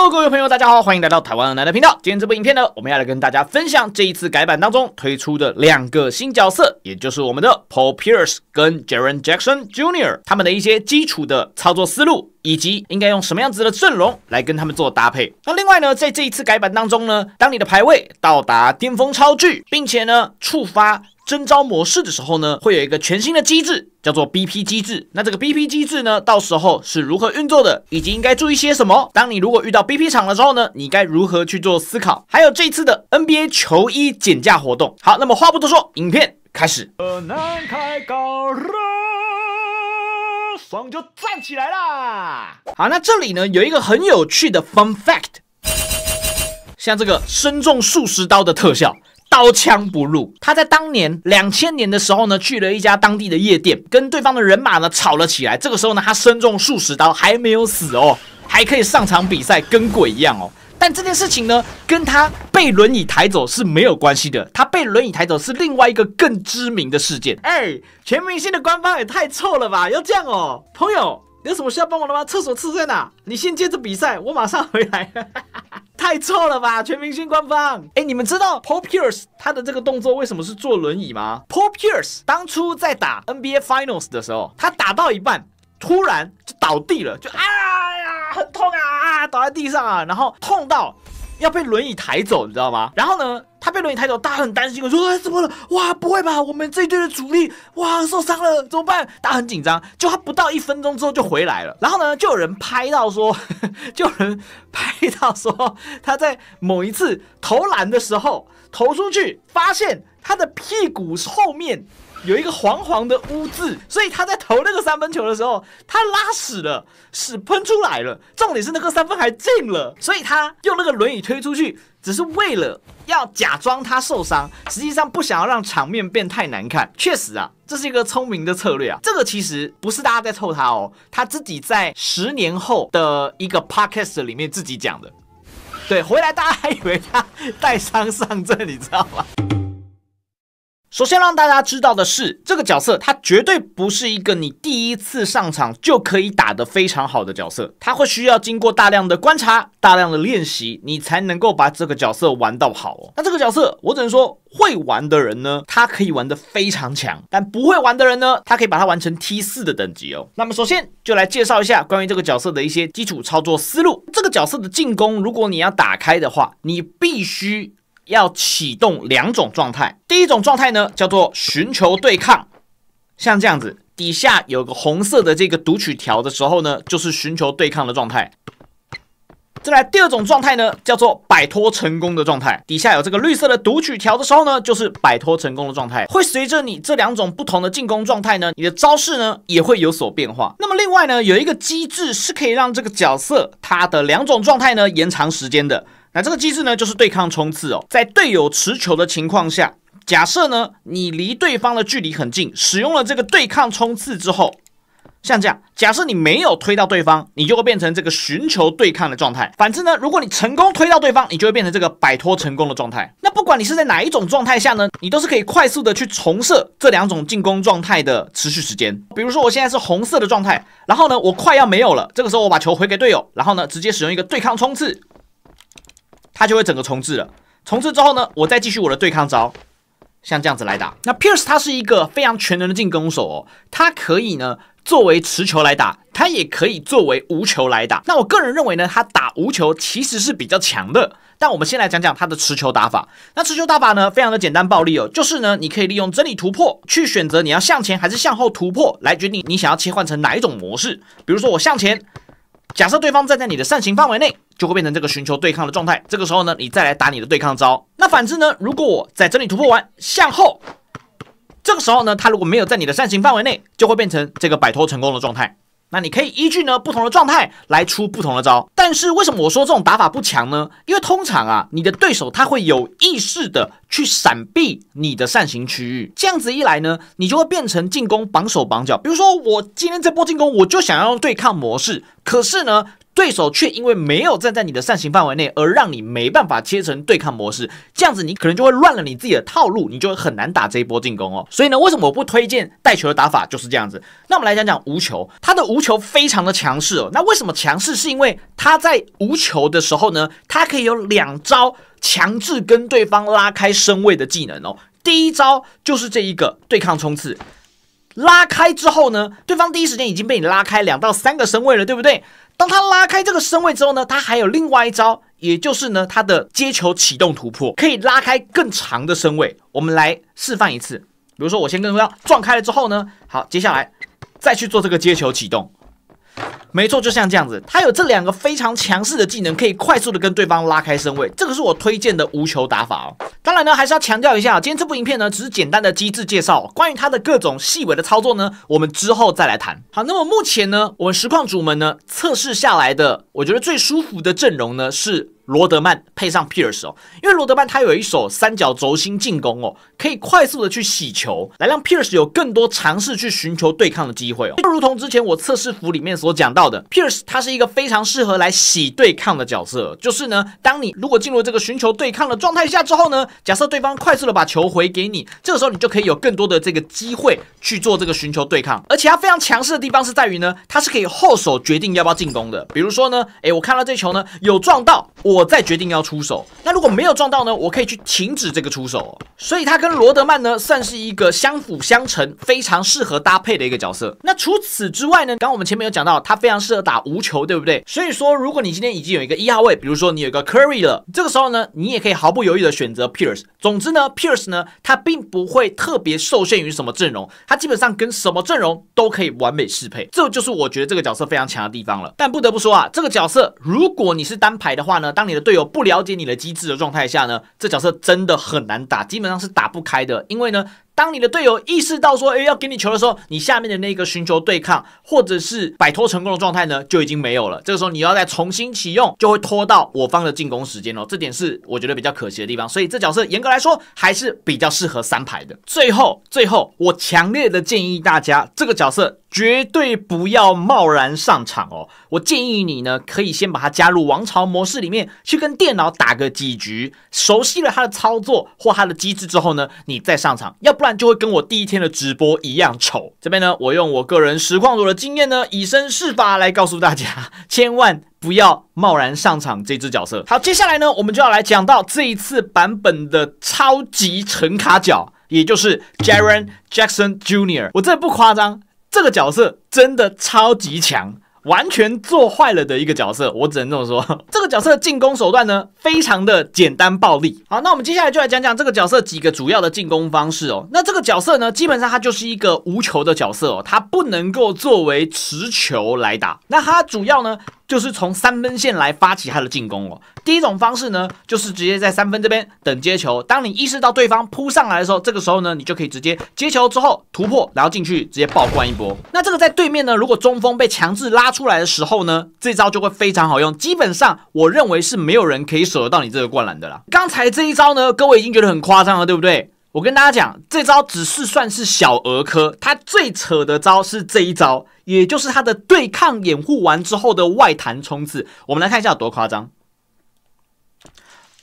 Hello， 各位朋友，大家好，欢迎来到台湾的男的频道。今天这部影片呢，我们要来跟大家分享这一次改版当中推出的2个新角色，也就是我们的 Paul Pierce 跟 Jaren Jackson Jr. 他们的一些基础的操作思路，以及应该用什么样子的阵容来跟他们做搭配。那另外呢，在这一次改版当中呢，当你的排位到达巅峰超巨，并且呢触发征召模式的时候呢，会有一个全新的机制，叫做 BP 机制。那这个 BP 机制呢，到时候是如何运作的，以及应该注意些什么？当你如果遇到 BP 场的时候呢，你该如何去做思考？还有这一次的 NBA 球衣减价活动。好，那么话不多说，影片开始。南开高热，爽就站起来啦！好，那这里呢有一个很有趣的 fun fact， 像这个身中数十刀的特效。刀枪不入，他在当年2000年的时候呢，去了一家当地的夜店，跟对方的人马呢吵了起来。这个时候呢，他身中数十刀，还没有死哦，还可以上场比赛，跟鬼一样哦。但这件事情呢，跟他被轮椅抬走是没有关系的。他被轮椅抬走是另外一个更知名的事件。全明星的官方也太臭了吧？要这样哦，朋友。有什么需要帮忙的吗？厕所在哪？你先接着比赛，我马上回来。太臭了吧！全明星官方。你们知道 Paul Pierce 他的这个动作为什么是坐轮椅吗？ Paul Pierce 当初在打 NBA Finals 的时候，他打到一半，突然就倒地了，就呀，很痛啊，倒在地上啊，然后痛到要被轮椅抬走，你知道吗？然后呢，他被轮椅抬走，大家很担心，我说怎么了？哇，不会吧？我们这一队的主力哇受伤了，怎么办？大家很紧张。就他不到1分钟之后就回来了。然后呢，就有人拍到说他在某一次投篮的时候投出去，发现他的屁股后面有一个黄黄的污渍，所以他在投那个3分球的时候，他拉屎了，屎喷出来了。重点是那个3分还进了，所以他用那个轮椅推出去，只是为了要假装他受伤，实际上不想要让场面变太难看。确实啊，这是一个聪明的策略啊。这个其实不是大家在臭他哦，他自己在10年后的一个 podcast 里面自己讲的。对，回来大家还以为他带伤上阵，你知道吗？首先让大家知道的是，这个角色他绝对不是一个你第一次上场就可以打得非常好的角色，他会需要经过大量的观察、大量的练习，你才能够把这个角色玩到好哦。那这个角色，我只能说，会玩的人呢，他可以玩得非常强，但不会玩的人呢，他可以把它玩成 T4 的等级哦。那么首先就来介绍一下关于这个角色的一些基础操作思路。这个角色的进攻，如果你要打开的话，你必须要启动2种状态。第一种状态呢，叫做寻求对抗，像这样子，底下有个红色的这个读取条的时候呢，就是寻求对抗的状态。再来第2种状态呢，叫做摆脱成功的状态，底下有这个绿色的读取条的时候呢，就是摆脱成功的状态。会随着你这2种不同的进攻状态呢，你的招式呢也会有所变化。那么另外呢，有一个机制是可以让这个角色它的2种状态呢延长时间的。那这个机制呢，就是对抗冲刺哦。在队友持球的情况下，假设呢你离对方的距离很近，使用了这个对抗冲刺之后，像这样，假设你没有推到对方，你就会变成这个寻求对抗的状态。反之呢，如果你成功推到对方，你就会变成这个摆脱成功的状态。那不管你是在哪一种状态下呢，你都是可以快速的去重设这2种进攻状态的持续时间。比如说我现在是红色的状态，然后呢我快要没有了，这个时候我把球回给队友，然后呢直接使用一个对抗冲刺，它就会整个重置了。重置之后呢，我再继续我的对抗招，像这样子来打。那 Pierce 他是一个非常全能的进攻手哦，他可以呢作为持球来打，他也可以作为无球来打。那我个人认为呢，他打无球其实是比较强的。但我们先来讲讲他的持球打法。那持球打法呢，非常的简单暴力哦，就是呢，你可以利用真理突破去选择你要向前还是向后突破，来决定你想要切换成哪一种模式。比如说我向前，假设对方站在你的扇形范围内，就会变成这个寻求对抗的状态。这个时候呢，你再来打你的对抗招。那反之呢，如果我在真理突破完向后，这个时候呢，他如果没有在你的扇形范围内，就会变成这个摆脱成功的状态。那你可以依据呢不同的状态来出不同的招。但是为什么我说这种打法不强呢？因为通常啊，你的对手他会有意识的去闪避你的扇形区域，这样子一来呢，你就会变成进攻绑手绑脚。比如说我今天这波进攻，我就想要对抗模式，可是呢，对手却因为没有站在你的扇形范围内，而让你没办法切成对抗模式，这样子你可能就会乱了你自己的套路，你就会很难打这一波进攻哦。所以呢，为什么我不推荐带球的打法就是这样子？那我们来讲讲无球，它的无球非常的强势哦。那为什么强势？是因为它在无球的时候呢，它可以有2招强制跟对方拉开身位的技能哦。第一招就是这一个对抗冲刺。拉开之后呢，对方第一时间已经被你拉开2到3个身位了，对不对？当他拉开这个身位之后呢，他还有另外一招，也就是呢他的接球启动突破，可以拉开更长的身位。我们来示范一次，比如说我先跟对方撞开了之后呢，好，接下来再去做这个接球启动。没错，就像这样子，他有这2个非常强势的技能，可以快速的跟对方拉开身位，这个是我推荐的无球打法哦。当然呢，还是要强调一下，今天这部影片呢只是简单的机制介绍，关于它的各种细微的操作呢，我们之后再来谈。好，那么目前呢，我们实况主们呢测试下来的，我觉得最舒服的阵容呢是罗德曼配上 Pierce 哦，因为罗德曼他有一手三角轴心进攻哦，可以快速的去洗球，来让 Pierce 有更多尝试去寻求对抗的机会哦。就如同之前我测试服里面所讲到的 ，Pierce 他是一个非常适合来洗对抗的角色，就是呢，当你如果进入这个寻求对抗的状态下之后呢，假设对方快速的把球回给你，这个时候你就可以有更多的这个机会去做这个寻求对抗，而且他非常强势的地方是在于呢，他是可以后手决定要不要进攻的。比如说呢，我看到这球呢有撞到，我再决定要出手。那如果没有撞到呢，我可以去停止这个出手。所以他跟罗德曼呢算是一个相辅相成，非常适合搭配的一个角色。那除此之外呢，刚刚我们前面有讲到，他非常适合打无球，对不对？所以说，如果你今天已经有一个1号位，比如说你有一个 Curry 了，这个时候呢，你也可以毫不犹豫的选择 Pierce。总之呢 ，Pierce 呢，他并不会特别受限于什么阵容，他基本上跟什么阵容都可以完美适配。这就是我觉得这个角色非常强的地方了。但不得不说啊，这个角色如果你是单排的话呢，当你的队友不了解你的机制的状态下呢，这角色真的很难打，基本上是打不开的。因为呢，当你的队友意识到说，要给你球的时候，你下面的那个寻求对抗或者是摆脱成功的状态呢，就已经没有了。这个时候你要再重新启用，就会拖到我方的进攻时间哦。这点是我觉得比较可惜的地方。所以这角色严格来说还是比较适合3排的。最后，我强烈的建议大家，这个角色绝对不要贸然上场哦。我建议你呢，可以先把它加入王朝模式里面，去跟电脑打个几局，熟悉了它的操作或它的机制之后呢，你再上场，要不然就会跟我第一天的直播一样丑。这边呢，我用我个人实况组的经验呢，以身试法来告诉大家，千万不要贸然上场这只角色。好，接下来呢，我们就要来讲到这一次版本的超级橙卡角，也就是 Jaren Jackson Jr.， 我真的不夸张，这个角色真的超级强，完全做坏了的一个角色，我只能这么说。这个角色的进攻手段呢，非常的简单暴力。好，那我们接下来就来讲讲这个角色几个主要的进攻方式哦。那这个角色呢，基本上它就是一个无球的角色哦，它不能够作为持球来打。那它主要呢，就是从3分线来发起他的进攻哦。第一种方式呢，就是直接在3分这边等接球。当你意识到对方扑上来的时候，这个时候呢，你就可以直接接球之后突破，然后进去直接爆灌一波。那这个在对面呢，如果中锋被强制拉出来的时候呢，这招就会非常好用。基本上我认为是没有人可以守得到你这个灌篮的啦。刚才这一招呢，各位已经觉得很夸张了，对不对？我跟大家讲，这招只是算是小儿科，它最扯的招是这一招，也就是它的对抗掩护完之后的外弹冲刺。我们来看一下有多夸张，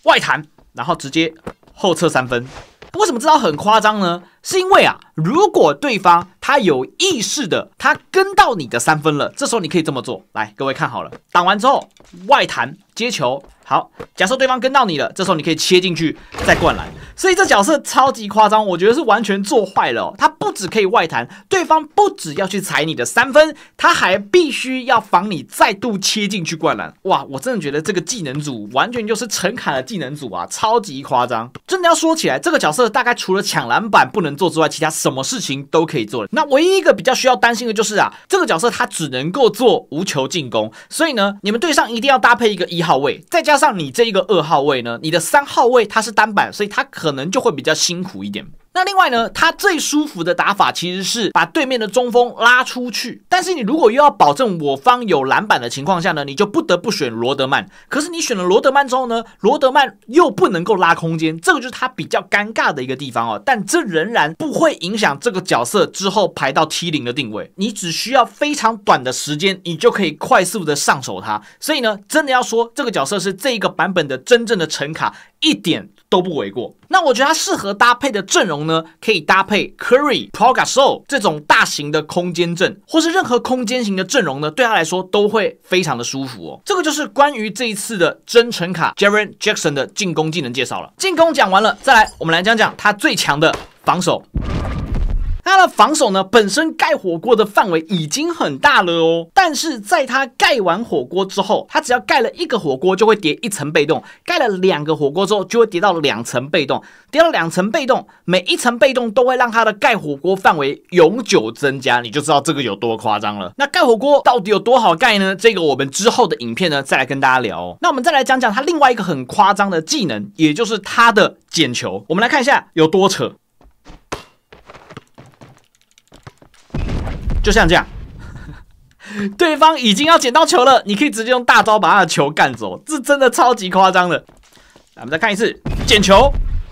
外弹，然后直接后撤3分。为什么这招很夸张呢？是因为啊，如果对方他有意识的，他跟到你的3分了，这时候你可以这么做。来，各位看好了，挡完之后外弹接球，好，假设对方跟到你了，这时候你可以切进去再灌篮。所以这角色超级夸张，我觉得是完全做坏了哦。他不只可以外弹，对方不只要去踩你的3分，他还必须要防你再度切进去灌篮。哇，我真的觉得这个技能组完全就是橙卡的技能组啊，超级夸张。真的要说起来，这个角色大概除了抢篮板不能做之外，其他什么事情都可以做。那唯一一个比较需要担心的就是啊，这个角色他只能够做无球进攻，所以呢，你们队上一定要搭配一个1号位，再加上你这一个2号位呢，你的3号位他是单板，所以他可能就会比较辛苦一点。那另外呢，他最舒服的打法其实是把对面的中锋拉出去，但是你如果又要保证我方有篮板的情况下呢，你就不得不选罗德曼。可是你选了罗德曼之后呢，罗德曼又不能够拉空间，这个就是他比较尴尬的一个地方哦。但这仍然不会影响这个角色之后排到 T0 的定位，你只需要非常短的时间，你就可以快速的上手它。所以呢，真的要说这个角色是这一个版本的真正的橙卡，一点都不为过。那我觉得它适合搭配的阵容呢，可以搭配 Curry、Paul Gasol 这种大型的空间阵，或是任何空间型的阵容呢，对他来说都会非常的舒服哦。这个就是关于这一次的真橙卡 Jaren Jackson 的进攻技能介绍了。进攻讲完了，再来我们来讲讲他最强的防守。他的防守呢，本身盖火锅的范围已经很大了哦，但是在他盖完火锅之后，他只要盖了1个火锅就会叠1层被动，盖了2个火锅之后就会叠到2层被动，叠到2层被动，每1层被动都会让他的盖火锅范围永久增加，你就知道这个有多夸张了。那盖火锅到底有多好盖呢？这个我们之后的影片呢再来跟大家聊哦。那我们再来讲讲他另外一个很夸张的技能，也就是他的捡球。我们来看一下有多扯。就像这样，对方已经要捡到球了，你可以直接用大招把他的球干走，这真的超级夸张的。我们再看一次，捡球。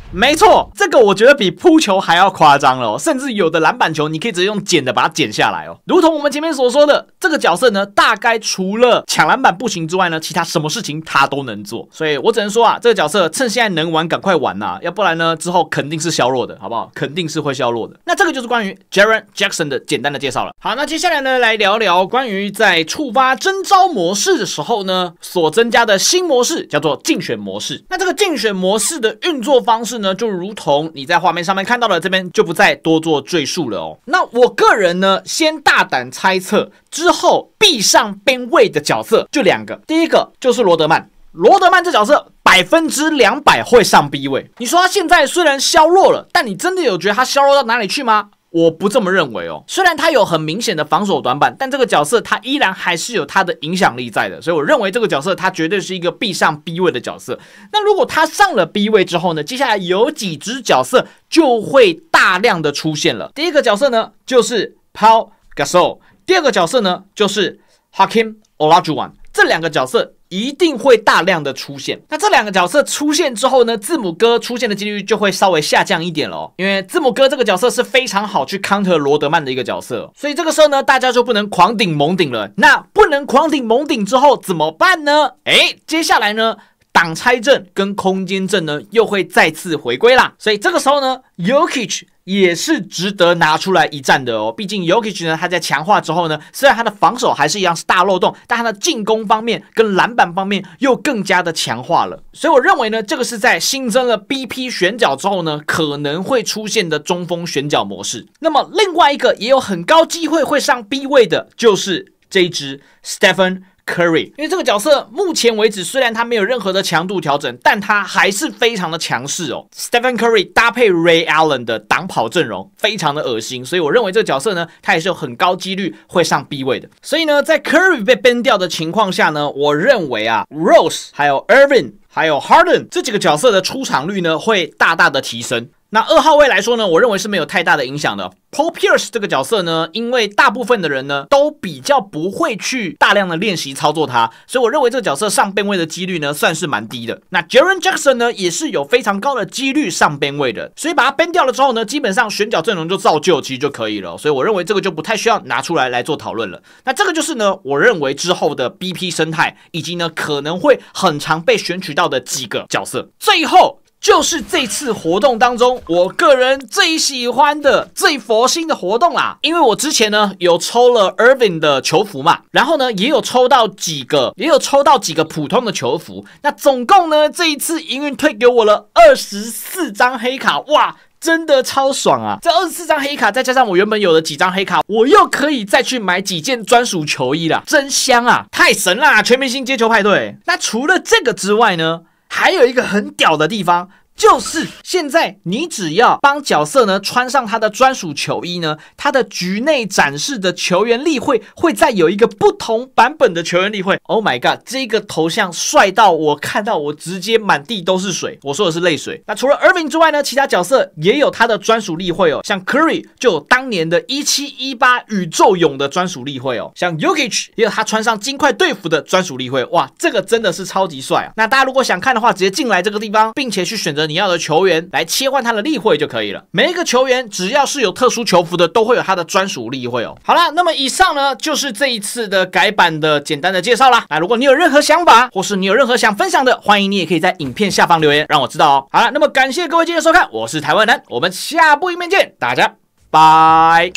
没错，这个我觉得比扑球还要夸张了哦，甚至有的篮板球你可以直接用捡的把它捡下来哦。如同我们前面所说的，这个角色呢，大概除了抢篮板不行之外呢，其他什么事情他都能做。所以我只能说啊，这个角色趁现在能玩赶快玩啊，要不然呢之后肯定是削弱的，好不好？肯定是会削弱的。那这个就是关于 Jaren Jackson 的简单的介绍了。好，那接下来呢，来聊聊关于在触发征召模式的时候呢，所增加的新模式，叫做竞选模式。那这个竞选模式的运作方式呢，就如同你在画面上面看到的，这边就不再多做赘述了哦。那我个人呢，先大胆猜测，之后必上边位的角色就2个，第一个就是罗德曼。罗德曼这角色200%会上 B 位。你说他现在虽然削弱了，但你真的有觉得他削弱到哪里去吗？我不这么认为哦。虽然他有很明显的防守短板，但这个角色他依然还是有他的影响力在的，所以我认为这个角色他绝对是一个必上 B 位的角色。那如果他上了 B 位之后呢，接下来有几只角色就会大量的出现了。第一个角色呢就是 Paul Gasol， 第二个角色呢就是 Hakeem Olajuwon， 这2个角色一定会大量的出现。那这2个角色出现之后呢，字母哥出现的几率就会稍微下降一点了哦，因为字母哥这个角色是非常好去 counter 罗德曼的一个角色，所以这个时候呢，大家就不能狂顶猛顶了。那不能狂顶猛顶之后怎么办呢？接下来呢，挡拆阵跟空间阵呢又会再次回归啦。所以这个时候呢 Jokic 也是值得拿出来一战的哦。毕竟 Jokic 呢，他在强化之后呢，虽然他的防守还是一样是大漏洞，但他的进攻方面跟篮板方面又更加的强化了。所以我认为呢，这个是在新增了 BP 选角之后呢，可能会出现的中锋选角模式。那么另外一个也有很高机会会上 B 位的，就是这一支 Stephen Curry， 因为这个角色目前为止虽然他没有任何的强度调整，但他还是非常的强势哦。Stephen Curry 搭配 Ray Allen 的挡跑阵容非常的恶心，所以我认为这个角色呢，他也是有很高几率会上 B 位的。所以呢，在 Curry 被 ban 掉的情况下呢，我认为啊 Rose 还有 Irving 还有 Harden 这几个角色的出场率呢会大大的提升。那2号位来说呢，我认为是没有太大的影响的。Paul Pierce 这个角色呢，因为大部分的人呢都比较不会去大量的练习操作它，所以我认为这个角色上边位的几率呢算是蛮低的。那 Jaren Jackson 呢也是有非常高的几率上边位的，所以把它 ban 掉了之后呢，基本上选角阵容就照旧其实就可以了。所以我认为这个就不太需要拿出来做讨论了。那这个就是呢，我认为之后的 BP 生态以及呢可能会很常被选取到的几个角色。最后就是这次活动当中我个人最喜欢的最佛心的活动啦，因为我之前呢有抽了 Irving 的球服嘛，然后呢也有抽到几个普通的球服，那总共呢这一次营运推给我了24张黑卡，哇，真的超爽啊！这24张黑卡再加上我原本有的几张黑卡，我又可以再去买几件专属球衣啦，真香啊，太神啦！全明星接球派对。那除了这个之外呢，还有一个很屌的地方，就是现在你只要帮角色呢穿上他的专属球衣呢，他的局内展示的球员例会会再有一个不同版本的球员例会。Oh my god， 这个头像帅到我看到我直接满地都是水，我说的是泪水。那除了 Irving 之外呢，其他角色也有他的专属例会哦，像 Curry 就有当年的1718宇宙勇的专属例会哦，像 Jokic 也有他穿上金块队服的专属例会。哇，这个真的是超级帅啊！那大家如果想看的话，直接进来这个地方，并且去选择你要的球员来切换他的例会就可以了。每一个球员只要是有特殊球服的，都会有他的专属例会哦。好啦，那么以上呢就是这一次的改版的简单的介绍啦。那如果你有任何想法，或是你有任何想分享的，欢迎你也可以在影片下方留言让我知道哦。好啦，那么感谢各位今天的收看，我是台湾男，我们下部影片见，大家拜。